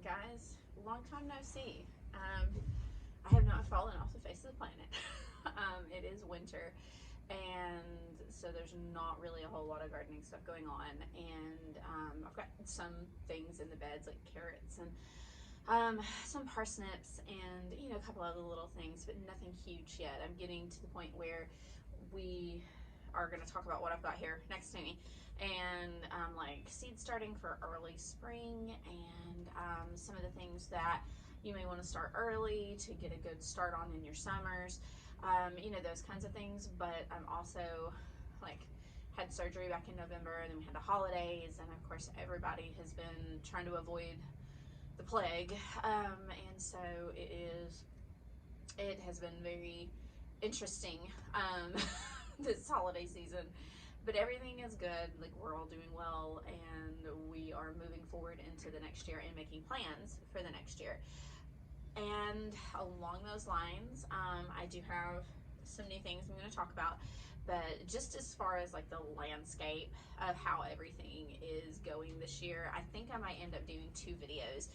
guys, long time no see. I have not fallen off the face of the planet. It is winter, and so there's not really a whole lot of gardening stuff going on. And I've got some things in the beds like carrots and some parsnips and a couple other little things, but nothing huge yet. I'm getting to the point where we are going to talk about what I've got here next to me, and like seed starting for early spring, and some of the things that you may want to start early to get a good start on in your summers, those kinds of things. But I'm also like had surgery back in November, and then we had the holidays, and of course everybody has been trying to avoid the plague, and so it has been very interesting this holiday season, but everything is good. Like, we're all doing well, and we are moving forward into the next year and making plans for the next year. And along those lines, I do have some new things I'm going to talk about, but just as far as like the landscape of how everything is going this year, I think I might end up doing 2 videos.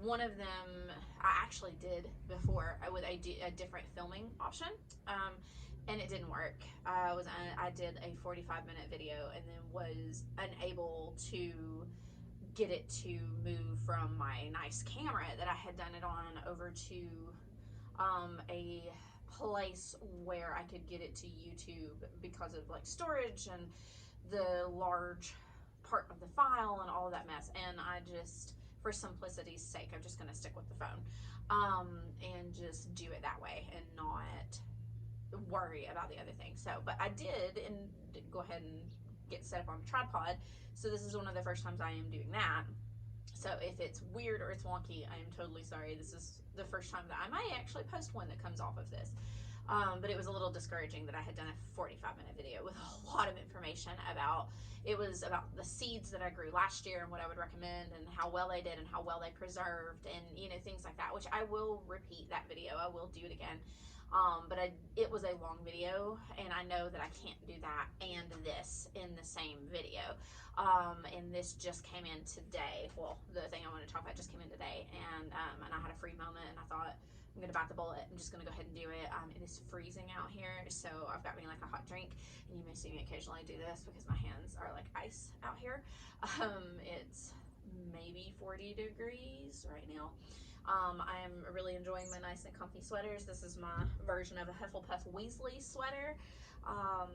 One of them I actually did before with a different filming option, and it didn't work. I did a 45-minute video and then was unable to get it to move from my nice camera that I had done it on over to a place where I could get it to YouTube because of like storage and the large part of the file and all of that mess. And I just, for simplicity's sake, I'm just going to stick with the phone and just do it that way and not worry about the other thing. So, but I did go ahead and get set up on a tripod. So this is one of the first times I am doing that. So if it's weird or it's wonky, I am totally sorry. This is the first time that I might actually post one that comes off of this. But it was a little discouraging that I had done a 45-minute video with a lot of information about, it was about the seeds that I grew last year and what I would recommend and how well they did and how well they preserved and things like that, which I will repeat that video. I will do it again. But it was a long video, and I know that I can't do that and this in the same video. And this just came in today. Well, the thing I want to talk about just came in today, and I had a free moment, and I thought, I'm going to bite the bullet. I'm just going to go ahead and do it. It is freezing out here, so I've got me like a hot drink, and you may see me occasionally do this because my hands are like ice out here. It's maybe 40 degrees right now. I am really enjoying my nice and comfy sweaters. This is my version of a Hufflepuff Weasley sweater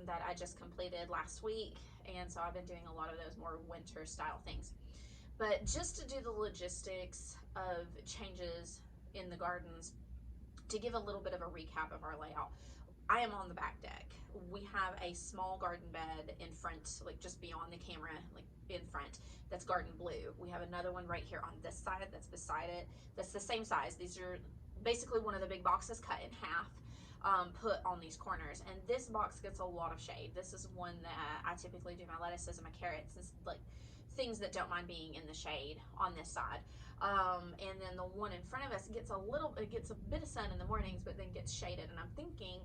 that I just completed last week, and so I've been doing a lot of those more winter style things. But just to do the logistics of changes in the gardens, to give a little bit of a recap of our layout, I am on the back deck. We have a small garden bed in front, like just beyond the camera, like in front, that's garden blue. We have another one right here on this side that's beside it, that's the same size. These are basically one of the big boxes cut in half, put on these corners, and this box gets a lot of shade. This is one that I typically do my lettuces and my carrots and like things that don't mind being in the shade on this side. And then the one in front of us gets a bit of sun in the mornings, but then gets shaded. And I'm thinking,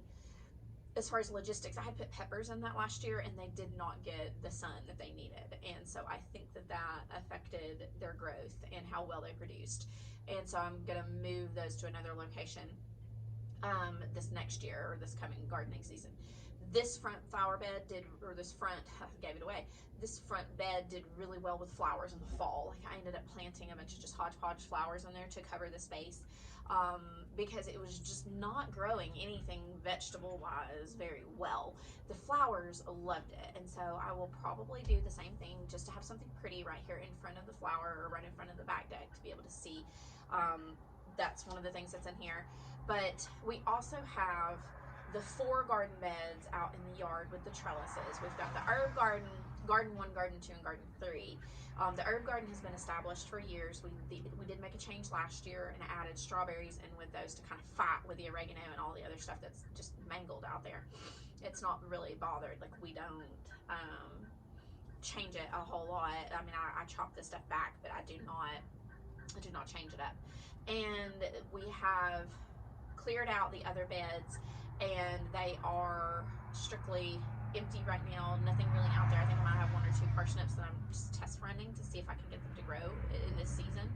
as far as logistics, I had put peppers in that last year, and they did not get the sun that they needed. And so I think that affected their growth and how well they produced. And so I'm going to move those to another location this next year, or this coming gardening season. This front flower bed this front bed did really well with flowers in the fall. Like, I ended up planting a bunch of just hodgepodge flowers in there to cover the space, because it was just not growing anything vegetable wise very well. The flowers loved it, and so I will probably do the same thing just to have something pretty right here in front of the flower, or right in front of the back deck, to be able to see. That's one of the things that's in here. But we also have the 4 garden beds out in the yard with the trellises. We've got the herb garden, garden 1, garden 2, and garden 3. The herb garden has been established for years. We did make a change last year and added strawberries in with those to kind of fight with the oregano and all the other stuff that's just mangled out there. It's not really bothered. Like, we don't change it a whole lot. I mean, I chop this stuff back, but I do not change it up. And we have cleared out the other beds, and they are strictly empty right now. Nothing really out there. I think I might have 1 or 2 parsnips that I'm just test running to see if I can get them to grow in this season.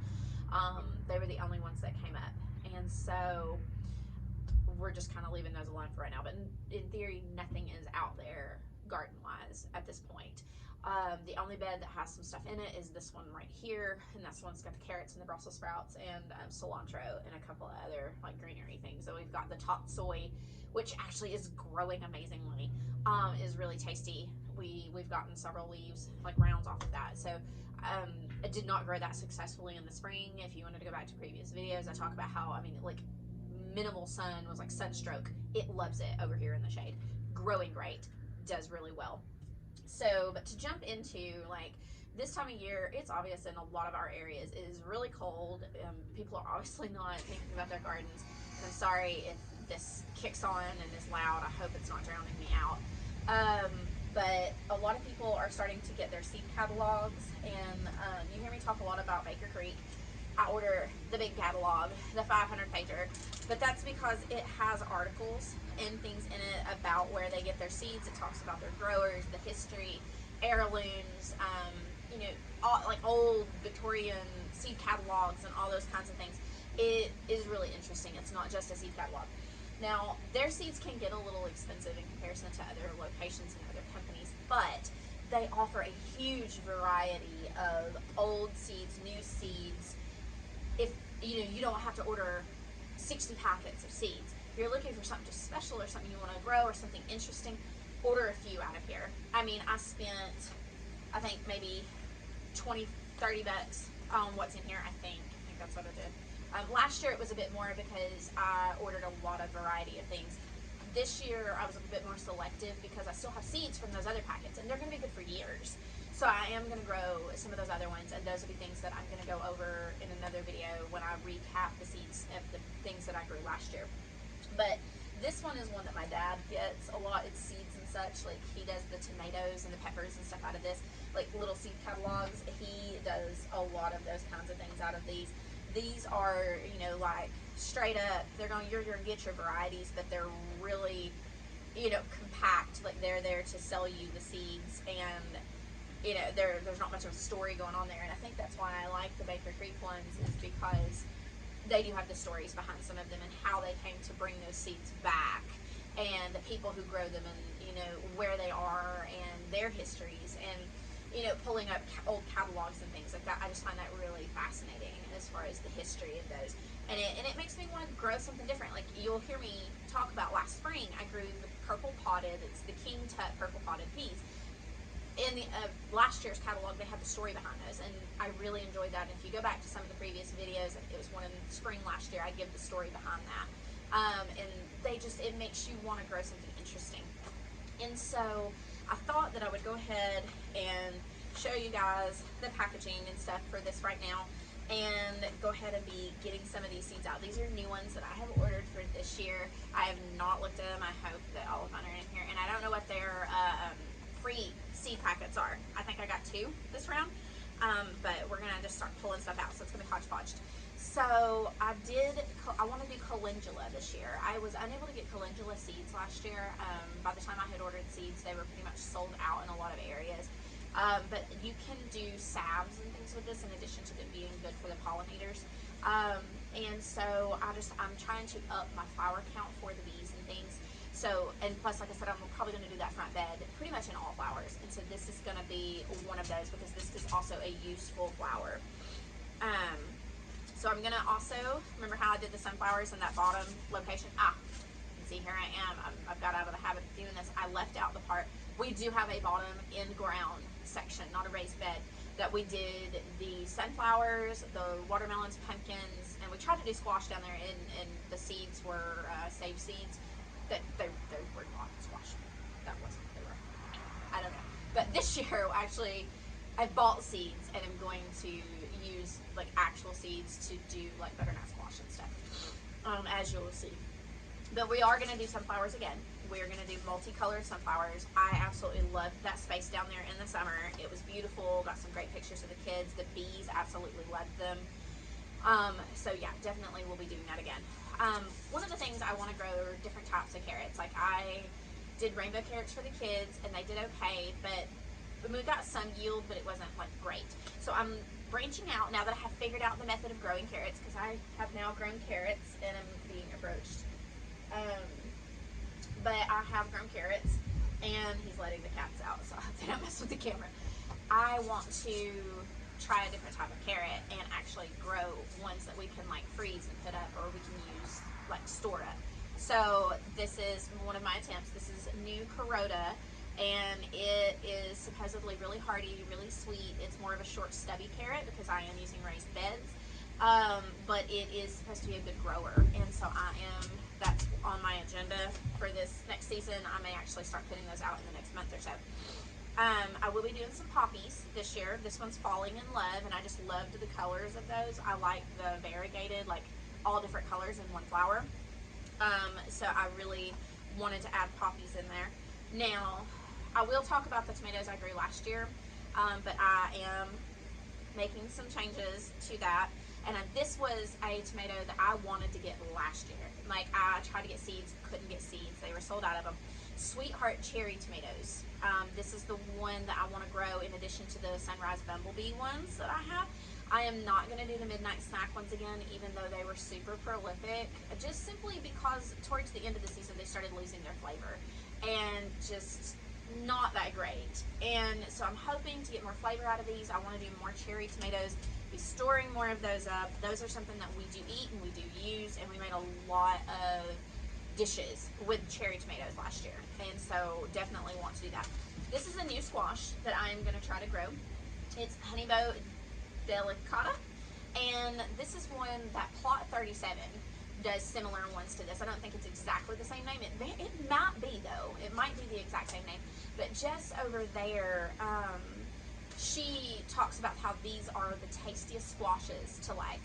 They were the only ones that came up, and so we're just kind of leaving those alone for right now. But in theory, nothing is out there garden-wise at this point. The only bed that has some stuff in it is this one right here, and that's the one that's got the carrots and the Brussels sprouts and cilantro and a couple of other like greenery things. So we've got the top soy, which actually is growing amazingly. Is really tasty. We've gotten several leaves, like rounds, off of that. So it did not grow that successfully in the spring. If you wanted to go back to previous videos, I talk about how, I mean, like, minimal sun was like sunstroke. It loves it over here in the shade. Growing great, does really well. So, but to jump into, like, this time of year, it's obvious in a lot of our areas, it is really cold. People are obviously not thinking about their gardens. And I'm sorry if this kicks on and is loud. I hope it's not drowning me out. But a lot of people are starting to get their seed catalogs, and you hear me talk a lot about Baker Creek. I order the big catalog, the 500 pager, but that's because it has articles and things in it about where they get their seeds. It talks about their growers, the history, heirlooms, you know, all, like old Victorian seed catalogs and all those kinds of things. It is really interesting. It's not just a seed catalog. Now, their seeds can get a little expensive in comparison to other locations and other companies, but they offer a huge variety of old seeds, new seeds. If you don't have to order 60 packets of seeds. If you're looking for something just special or something you want to grow or something interesting, order a few out of here. I mean, I spent, I think, maybe 20, 30 bucks on what's in here. I think that's what I did. Last year it was a bit more because I ordered a lot of variety of things. This year I was a bit more selective because I still have seeds from those other packets, and they're going to be good for years. So I am going to grow some of those other ones, and those will be things that I'm going to go over in another video when I recap the seeds of the things that I grew last year. But this one is one that my dad gets a lot. It's seeds and such. Like, he does the tomatoes and the peppers and stuff out of this, like little seed catalogs. He does a lot of those kinds of things out of these. These are, you know, like straight up, you're going to get your varieties, but they're really, you know, compact. Like, they're there to sell you the seeds, and you know, there's not much of a story going on there. And I think that's why I like the Baker Creek ones, is because they do have the stories behind some of them and how they came to bring those seeds back, and the people who grow them, and you know, where they are and their histories, and you know, pulling up old catalogs and things like that. I just find that really fascinating as far as the history of those. And it makes me want to grow something different. Like, you'll hear me talk about last spring, I grew the purple potted, it's the King Tut purple potted peas. In the last year's catalog, they had the story behind those, and I really enjoyed that. And if you go back to some of the previous videos, it was one in spring last year, I give the story behind that. And it makes you want to grow something interesting. And so I thought that I would go ahead and show you guys the packaging and stuff for this right now, and go ahead and be getting some of these seeds out. These are new ones that I have ordered for this year. I have not looked at them. I hope that all of mine are in here, and I don't know what their free seed packets are. I think I got 2 this round, but we're gonna just start pulling stuff out, so it's gonna be hodgepodge. So I want to do calendula this year. I was unable to get calendula seeds last year. By the time I had ordered seeds, they were pretty much sold out in a lot of areas. But you can do salves and things with this in addition to them being good for the pollinators. And so I'm trying to up my flower count for the bees and things. So, and plus, like I said, I'm probably going to do that front bed pretty much in all flowers. And so this is going to be one of those, because this is also a useful flower. So I'm going to also, remember how I did the sunflowers in that bottom location? You can see here I am. I've got out of the habit of doing this. I left out the part. We do have a bottom in-ground section, not a raised bed, that we did the sunflowers, the watermelons, pumpkins, and we tried to do squash down there, and the seeds were saved seeds. They were not squash. That wasn't what they were. I don't know. But this year, actually, I bought seeds, and I'm going to use like actual seeds to do like butternut squash and stuff, as you'll see. But we are going to do sunflowers again. We're going to do multicolored sunflowers. I absolutely loved that space down there in the summer. It was beautiful. Got some great pictures of the kids. The bees absolutely loved them. So yeah, definitely we'll be doing that again. One of the things I want to grow are different types of carrots. Like, I did rainbow carrots for the kids, and they did okay, but we got some yield, but it wasn't like great. So I'm branching out now that I have figured out the method of growing carrots, because I have now grown carrots and I'm being approached. But I have grown carrots, and he's letting the cats out, so I hope they don't mess with the camera. I want to try a different type of carrot and actually grow ones that we can like freeze and put up, or we can use like store up. So this is one of my attempts. This is new Carota, and it is supposedly really hardy, really sweet. It's more of a short stubby carrot because I am using raised beds, but it is supposed to be a good grower, and so that's on my agenda for this next season. I may actually start putting those out in the next month or so. I will be doing some poppies this year. This one's Falling in Love, and I just loved the colors of those. I like the variegated, like all different colors in one flower. So I really wanted to add poppies in there. Now, I will talk about the tomatoes I grew last year, but I am making some changes to that. And this was a tomato that I wanted to get last year. Like, I tried to get seeds, couldn't get seeds. They were sold out of them. Sweetheart cherry tomatoes. This is the one that I want to grow in addition to the Sunrise Bumblebee ones that I have. I am not going to do the Midnight Snack ones again, even though they were super prolific, just simply because towards the end of the season they started losing their flavor and just not that great. And so I'm hoping to get more flavor out of these. I want to do more cherry tomatoes, be storing more of those up. Those are something that we do eat and we do use, and we made a lot of dishes with cherry tomatoes last year, and so definitely want to do that. This is a new squash that I'm going to try to grow. It's Honeybo Delicata, and this is one that Plot 37 does similar ones to this. I don't think it's exactly the same name. It might be, though. It might be the exact same name, but Jess over there, she talks about how these are the tastiest squashes to like.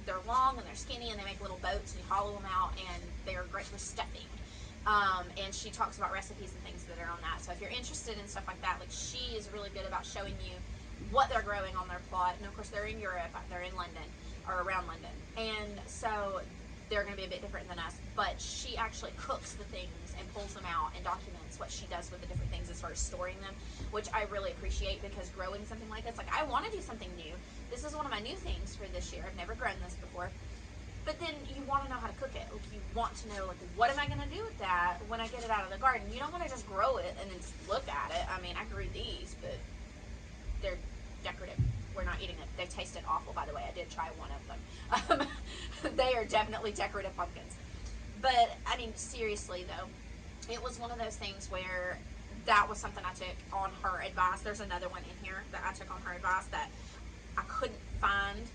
They're long and they're skinny and they make little boats and you hollow them out, and they're great for stuffing. And she talks about recipes and things that are on that. So if you're interested in stuff like that, like, she is really good about showing you what they're growing on their plot. And of course they're in Europe, they're in London or around London, and so they're going to be a bit different than us, but she actually cooks the things and pulls them out and documents what she does with the different things as far as storing them, which I really appreciate, because growing something like this, like, I want to do something new. This is one of my new things for this year. I've never grown this before, but then you want to know how to cook it. Like, you want to know, like, what am I going to do with that when I get it out of the garden? You don't want to just grow it and then just look at it. I mean, I grew these, but they're decorative. We're not eating it. They tasted awful, by the way. I did try one of them. They are definitely decorative pumpkins. But, I mean, seriously, though, it was one of those things where that was something I took on her advice. There's another one in here that I took on her advice that I couldn't find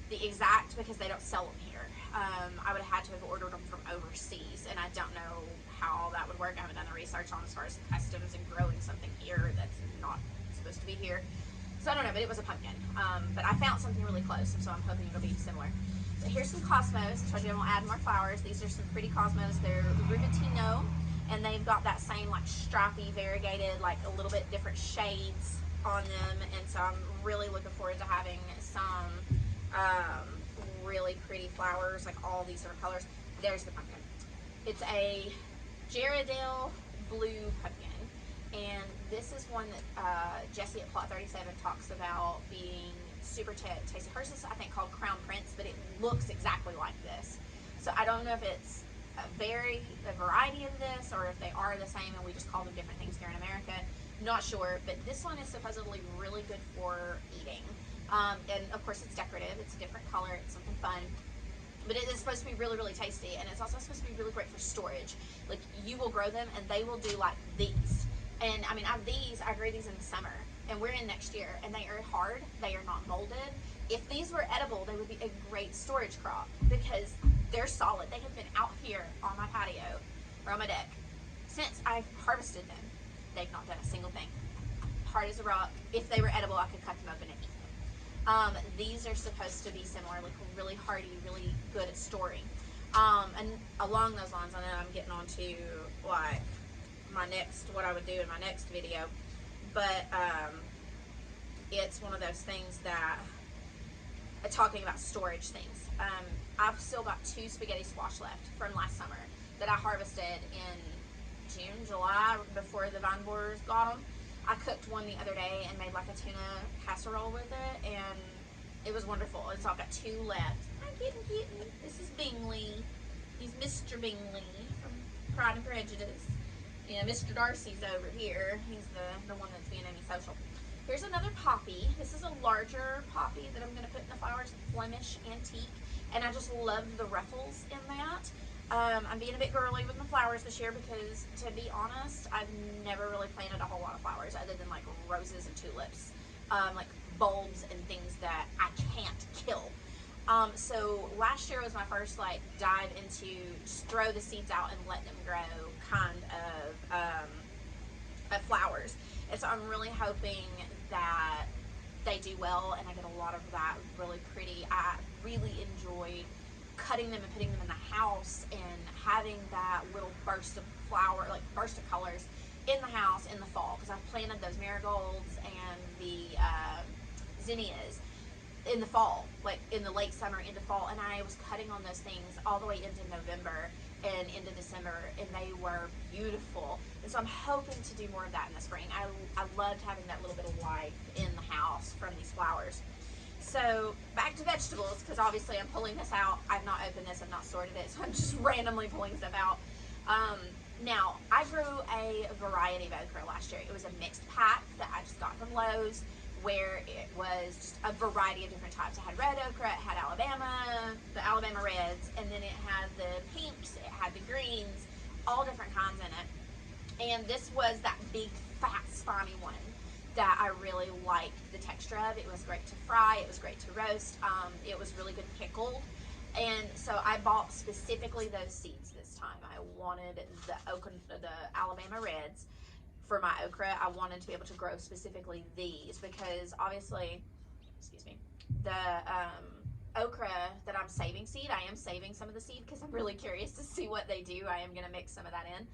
the exact, because they don't sell them here. I would have had to have ordered them from overseas, and I don't know how that would work. I haven't done the research on as far as customs and growing something here that's not supposed to be here. So I don't know, but it was a pumpkin. But I found something really close, and so I'm hoping it'll be similar. But here's some cosmos. I told you I'm going to add more flowers. These are some pretty cosmos. They're Rubatino, and they've got that same like stripy, variegated, like a little bit different shades on them. And so I'm really looking forward to having some really pretty flowers, like all these different colors. There's the pumpkin. It's a Gerardale blue pumpkin. And this is one that Jessie at Plot 37 talks about being super tasty. Hers is, I think, called Crown Prince, but it looks exactly like this. So I don't know if it's a variety of this, or if they are the same and we just call them different things here in America. Not sure, but this one is supposedly really good for eating. And of course it's decorative. It's a different color. It's something fun. But it is supposed to be really, really tasty, and it's also supposed to be really great for storage. Like, you will grow them, and they will do like these. And I mean, I grew these in the summer, and we're in next year, and they are hard. They are not molded. If these were edible, they would be a great storage crop, because they're solid. They have been out here on my patio or on my deck since I harvested them. They've not done a single thing. Hard as a rock. If they were edible, I could cut them open and eat them. These are supposed to be similar, like really hardy, really good at storing. And along those lines, I know I'm getting on to like what I would do in my next video, but it's one of those things that, talking about storage things, I've still got 2 spaghetti squash left from last summer that I harvested in June, July, before the vine borers got them. I cooked one the other day and made like a tuna casserole with it, and It was wonderful. And so I've got 2 left. Hi, kitten. This is Bingley. He's Mr. Bingley from Pride and Prejudice. Yeah, Mr. Darcy's over here. He's the one that's being antisocial. Here's another poppy. This is a larger poppy that I'm going to put in the flowers, Flemish Antique. And I just loved the ruffles in that. I'm being a bit girly with my flowers this year because, to be honest, I've never really planted a whole lot of flowers other than like roses and tulips. Like bulbs and things that I can't kill. So last year was my first like dive into just throw the seeds out and let them grow kind of flowers. And so I'm really hoping that they do well and I get a lot of that really pretty. I really enjoyed cutting them and putting them in the house and having that little burst of flower, like burst of colors in the house in the fall, because I've planted those marigolds and the zinnias in the fall, like in the late summer into fall, and I was cutting on those things all the way into November and into December, and they were beautiful. And so I'm hoping to do more of that in the spring. I loved having that little bit of life in the house from these flowers. So back to vegetables, because obviously I'm pulling this out. I've not opened this, I've not sorted it, so I'm just randomly pulling stuff out. Now, I grew a variety of okra last year. It was a mixed pack that I just got from Lowe's, where it was just a variety of different types. It had red okra, it had the Alabama reds, and then it had the pinks, it had the greens, all different kinds in it. And this was that big, fat, spiny one that I really liked the texture of. It was great to fry, it was great to roast, it was really good pickled. And so I bought specifically those seeds this time. I wanted the Alabama reds for my okra. I wanted to be able to grow specifically these because obviously, excuse me, the okra that I'm saving seed, I am saving some of the seed because I'm really curious to see what they do. I am going to mix some of that in.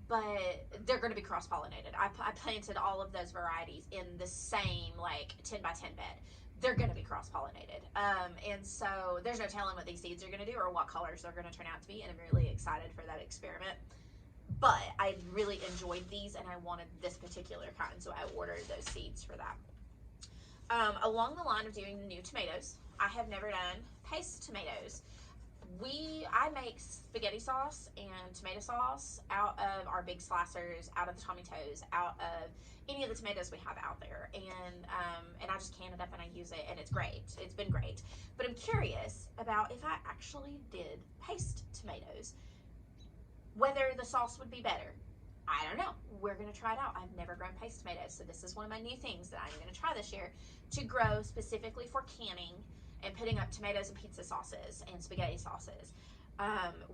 But they're going to be cross-pollinated. I planted all of those varieties in the same like 10 by 10 bed. They're going to be cross-pollinated. And so there's no telling what these seeds are going to do or what colors they're going to turn out to be, and I'm really excited for that experiment. But I really enjoyed these and I wanted this particular kind, so I ordered those seeds for that. Along the line of doing the new tomatoes, I have never done paste tomatoes. I make spaghetti sauce and tomato sauce out of our big slicers, out of the Tommy Toes, out of any of the tomatoes we have out there, and I just can it up and I use it, and it's great. It's been great. But I'm curious about if I actually did paste tomatoes, whether the sauce would be better. I don't know. We're going to try it out. I've never grown paste tomatoes, so this is one of my new things that I'm going to try this year to grow specifically for canning and putting up tomatoes and pizza sauces and spaghetti sauces.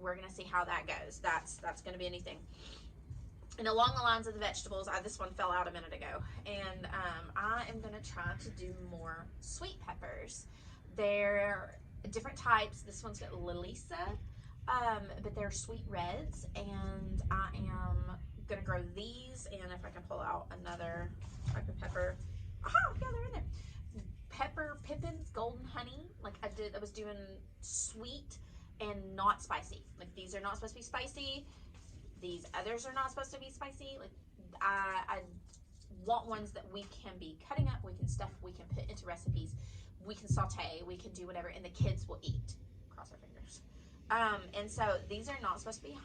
We're going to see how that goes. That's going to be anything. And along the lines of the vegetables, this one fell out a minute ago, and I am going to try to do more sweet peppers. They're different types. This one's got Lalisa, but they're sweet reds, and I am going to grow these, and if I can pull out another type of pepper. Aha, yeah, they're in there. Pepper Pippin's Golden Honey. Like I was doing sweet and not spicy. Like these are not supposed to be spicy. These others are not supposed to be spicy. Like I want ones that we can be cutting up, we can stuff, we can put into recipes, we can saute, we can do whatever, and the kids will eat. Cross our fingers. And so these are not supposed to be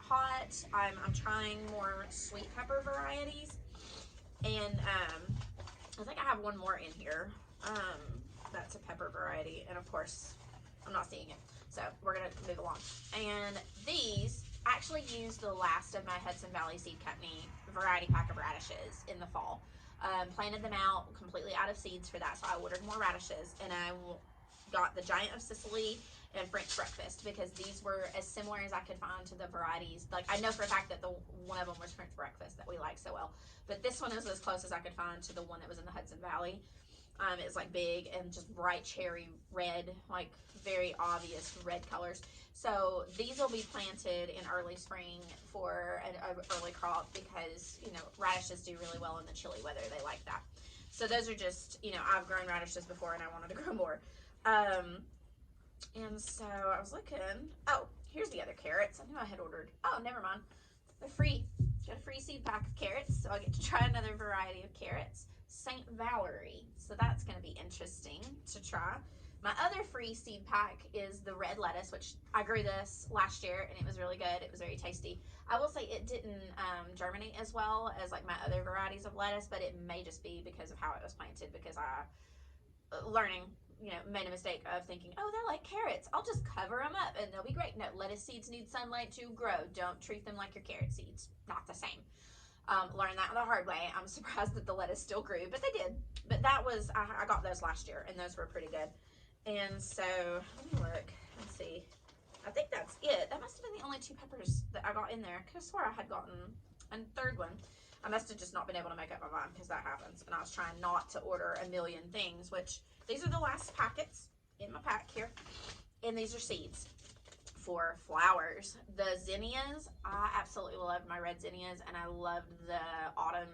hot. I'm trying more sweet pepper varieties, and I think I have one more in here. That's a pepper variety, and of course I'm not seeing it, so we're gonna move along. And these actually used the last of my Hudson Valley Seed Company variety pack of radishes in the fall. Planted them out completely out of seeds for that, so I ordered more radishes, and I got the Giant of Sicily and French Breakfast because these were as similar as I could find to the varieties. Like I know for a fact that one of them was French Breakfast that we like so well, but this one is as close as I could find to the one that was in the Hudson Valley. It's like big and just bright cherry red, like very obvious red colors. So these will be planted in early spring for an early crop because, you know, radishes do really well in the chilly weather. They like that. So those are just, you know, I've grown radishes before and I wanted to grow more. And so I was looking, oh, here's the other carrots. I knew I had ordered, oh, never mind. They're free. Got a free seed pack of carrots, so I get to try another variety of carrots. St. Valerie. So that's going to be interesting to try. My other free seed pack is the red lettuce, which I grew this last year and it was really good. It was very tasty. I will say it didn't germinate as well as like my other varieties of lettuce, but it may just be because of how it was planted, because I, learning, made a mistake of thinking, oh, they're like carrots, I'll just cover them up and they'll be great. No, lettuce seeds need sunlight to grow. Don't treat them like your carrot seeds. Not the same. Learned that the hard way. I'm surprised that the lettuce still grew, but they did. But that was, I got those last year and those were pretty good. And so, let me look and see. I think that's it. That must have been the only 2 peppers that I got in there. I could have swore I had gotten a third one. I must have just not been able to make up my mind, because that happens. And I was trying not to order a million things, which these are the last packets in my pack here. And these are seeds for flowers. The zinnias, I absolutely loved my red zinnias, and I loved the autumn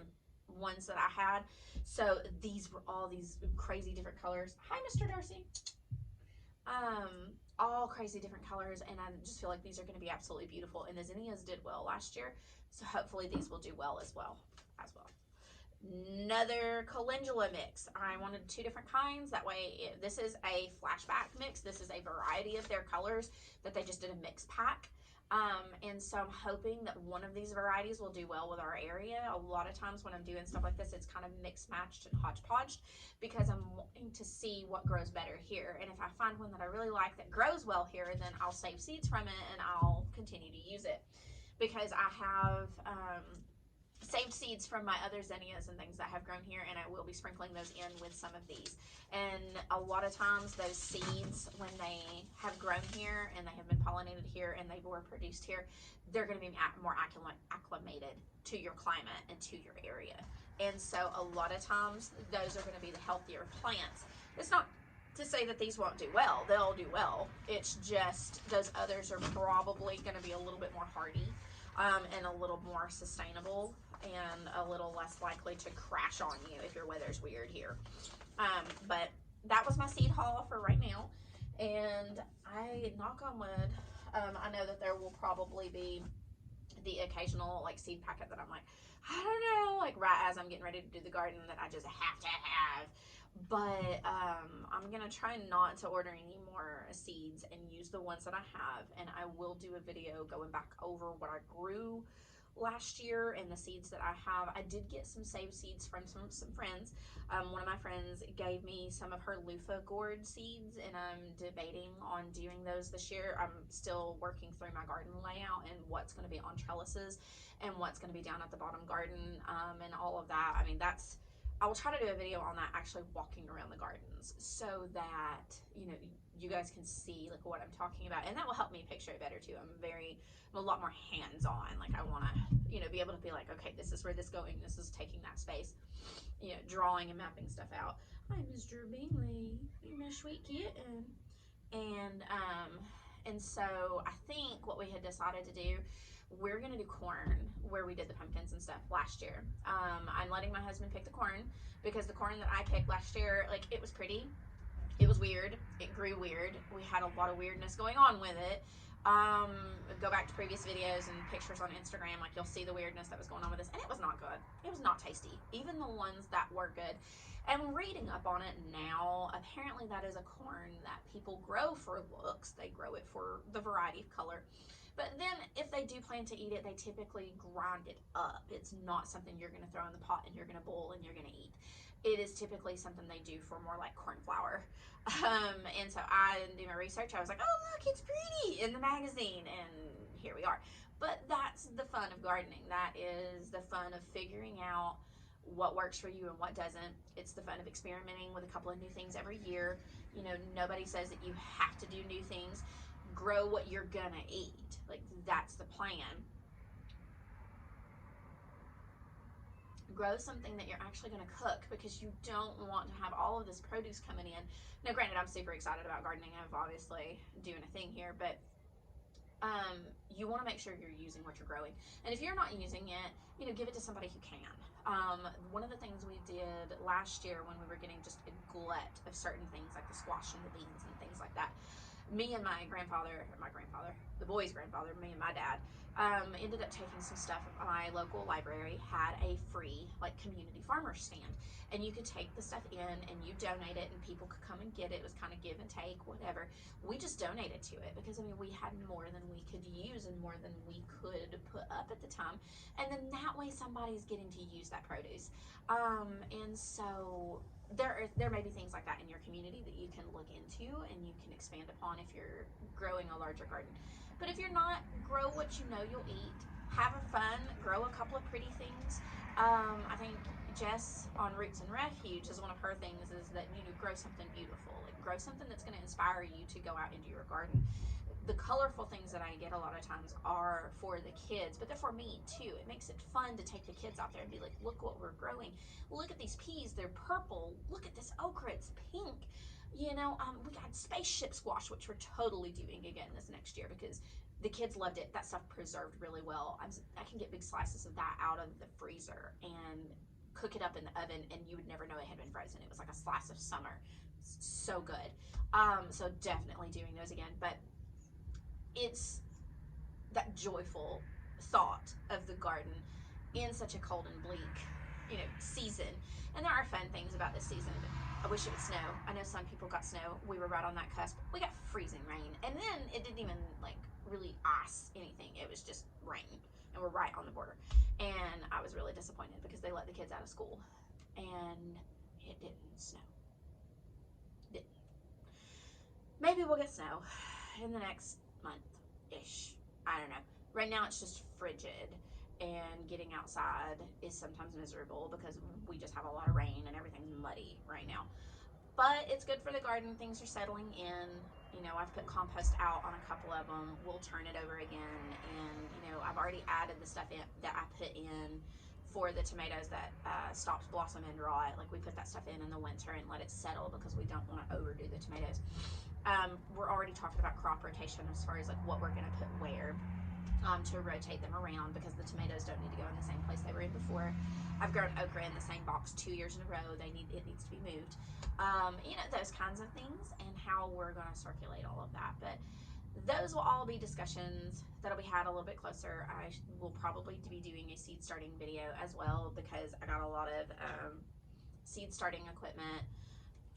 ones that I had. So these were all these crazy different colors. Hi, Mr. Darcy. All crazy different colors, and I just feel like these are going to be absolutely beautiful. And the zinnias did well last year, so hopefully these will do well as well. Another calendula mix. I wanted 2 different kinds. That way, this is a flashback mix. This is a variety of their colors that they just did a mix pack. And so I'm hoping that one of these varieties will do well with our area. A lot of times when I'm doing stuff like this, it's kind of mixed matched and hodgepodged, because I'm wanting to see what grows better here. And if I find one that I really like that grows well here, then I'll save seeds from it and I'll continue to use it, because I have saved seeds from my other zinnias and things that have grown here, and I will be sprinkling those in with some of these. And a lot of times those seeds, when they have grown here and they have been pollinated here and they were produced here, they're going to be more acclimated to your climate and to your area. And so a lot of times those are going to be the healthier plants. It's not to say that these won't do well. They'll do well. It's just those others are probably going to be a little bit more hardy, and a little more sustainable, and a little less likely to crash on you if your weather's weird here. But that was my seed haul for right now, and I, knock on wood, I know that there will probably be the occasional like seed packet that I'm like, I don't know, like right as I'm getting ready to do the garden, that I just have to have. But I'm gonna try not to order any more seeds and use the ones that I have, and I will do a video going back over what I grew last year and the seeds that I have. I did get some saved seeds from some friends. One of my friends gave me some of her loofah gourd seeds, and I'm debating on doing those this year. I'm still working through my garden layout and what's going to be on trellises and what's going to be down at the bottom garden, and all of that. I mean, I will try to do a video on that, actually walking around the gardens, so that you guys can see like what I'm talking about, and that will help me picture it better too. I'm a lot more hands-on. Like I want to be able to be like, okay, this is where this going, this is taking that space, drawing and mapping stuff out. Hi, Mr. Bingley, you're my sweet kitten. And so I think what we had decided to do, we're gonna do corn where we did the pumpkins and stuff last year. I'm letting my husband pick the corn, because the corn that I picked last year, like, it was pretty, it was weird, it grew weird, we had a lot of weirdness going on with it. Go back to previous videos and pictures on Instagram, like you'll see the weirdness that was going on with this, and it was not good. It was not tasty, even the ones that were good. And reading up on it now, apparently that is a corn that people grow for looks. They grow it for the variety of color. But then if they do plan to eat it, they typically grind it up. It's not something you're going to throw in the pot and you're going to boil and you're going to eat. It is typically something they do for more like corn flour. And so I didn't do my research. I was like, oh, look, it's pretty in the magazine. And here we are. But that's the fun of gardening. That is the fun of figuring out what works for you and what doesn't. It's the fun of experimenting with a couple of new things every year. Nobody says that you have to do new things. Grow what you're gonna eat. Like, that's the plan. Grow something that you're actually gonna cook, because you don't want to have all of this produce coming in. Now, granted, I'm super excited about gardening. I'm obviously doing a thing here, but you want to make sure you're using what you're growing. And if you're not using it, give it to somebody who can. One of the things we did last year when we were getting just a glut of certain things, like the squash and the beans and things like that, me and my grandfather, the boy's grandfather, me and my dad, ended up taking some stuff. My local library had a free like community farmer stand, and you could take the stuff in and you donate it, and people could come and get it. It was kind of give and take, whatever. We just donated to it because I mean we had more than we could use and more than we could put up at the time, and then that way somebody's getting to use that produce. And so there may be things like that in your community that you can look into and you can expand upon if you're growing a larger garden. But if you're not, grow what you know you'll eat. Have fun. Grow a couple of pretty things. I think Jess on Roots and Refuge is one of her things is that you grow something beautiful. Like grow something that's going to inspire you to go out into your garden. The colorful things that I get a lot of times are for the kids, but they're for me too. It makes it fun to take the kids out there and be like, look what we're growing. Look at these peas, they're purple. Look at this okra, it's pink. You know, we got spaceship squash, which we're totally doing again this next year because the kids loved it. That stuff preserved really well. I can get big slices of that out of the freezer and cook it up in the oven, and you would never know it had been frozen. It was like a slice of summer. So good. So definitely doing those again. But it's that joyful thought of the garden in such a cold and bleak, season. And there are fun things about this season. I wish it would snow. I know some people got snow. We were right on that cusp. We got freezing rain, and then it didn't even like really ice anything. It was just rain, and we're right on the border. And I was really disappointed because they let the kids out of school, and it didn't snow. Didn't. Maybe we'll get snow in the next month-ish. I don't know. Right now it's just frigid, and getting outside is sometimes miserable because we just have a lot of rain and everything's muddy right now. But it's good for the garden. Things are settling in. I've put compost out on a couple of them. We'll turn it over again, and I've already added the stuff in that I put in for the tomatoes that stops blossom and rot. Like we put that stuff in the winter and let it settle because we don't want to overdo the tomatoes. We're already talking about crop rotation as far as like what we're going to put where to rotate them around because the tomatoes don't need to go in the same place they were in before. I've grown okra in the same box 2 years in a row. It needs to be moved. Those kinds of things and how we're going to circulate all of that. But those will all be discussions that'll be had a little bit closer. I will probably be doing a seed starting video as well because I got a lot of seed starting equipment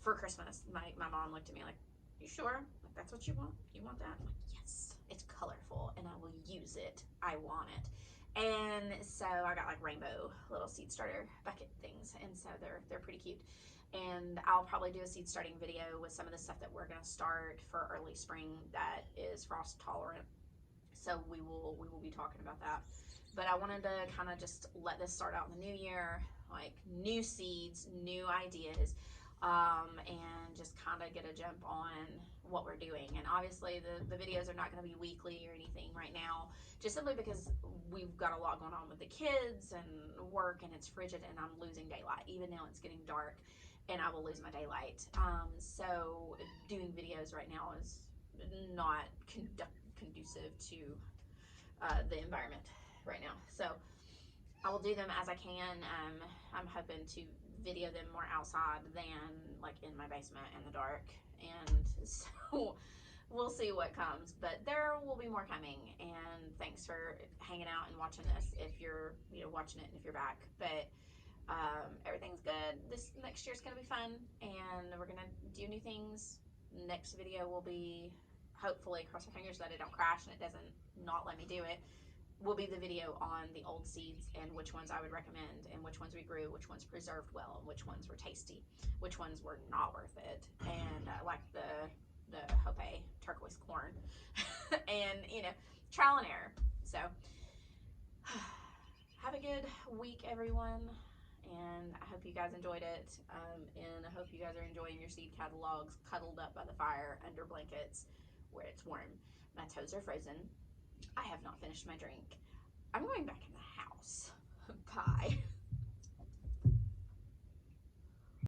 for Christmas. My mom looked at me like, you sure? Like, that's what you want? You want that? I'm like, yes. It's colorful and I will use it. I want it. And so I got like rainbow little seed starter bucket things, and so they're pretty cute. And I'll probably do a seed starting video with some of the stuff that we're going to start for early spring that is frost tolerant. So we will be talking about that. But I wanted to kind of just let this start out in the new year, like new seeds, new ideas, and just kind of get a jump on what we're doing. And obviously the videos are not going to be weekly or anything right now, just simply because we've got a lot going on with the kids and work, and it's frigid, and I'm losing daylight. Even now it's getting dark and I will lose my daylight. So doing videos right now is not conducive to the environment right now. So I will do them as I can. I'm hoping to video them more outside than like in my basement in the dark, and so we'll see what comes, but there will be more coming. And thanks for hanging out and watching this if you're watching it and if you're back. But everything's good. This next year's gonna be fun, and we're gonna do new things. Next video will be, hopefully, cross our fingers that it don't crash and it doesn't not let me do it, will be the video on the old seeds and which ones I would recommend and which ones we grew, which ones preserved well, and which ones were tasty, which ones were not worth it, and like the Hope turquoise corn, and trial and error. So have a good week, everyone, and I hope you guys enjoyed it, and I hope you guys are enjoying your seed catalogs cuddled up by the fire under blankets where it's warm. My toes are frozen. I have not finished my drink. I'm going back in the house. Bye.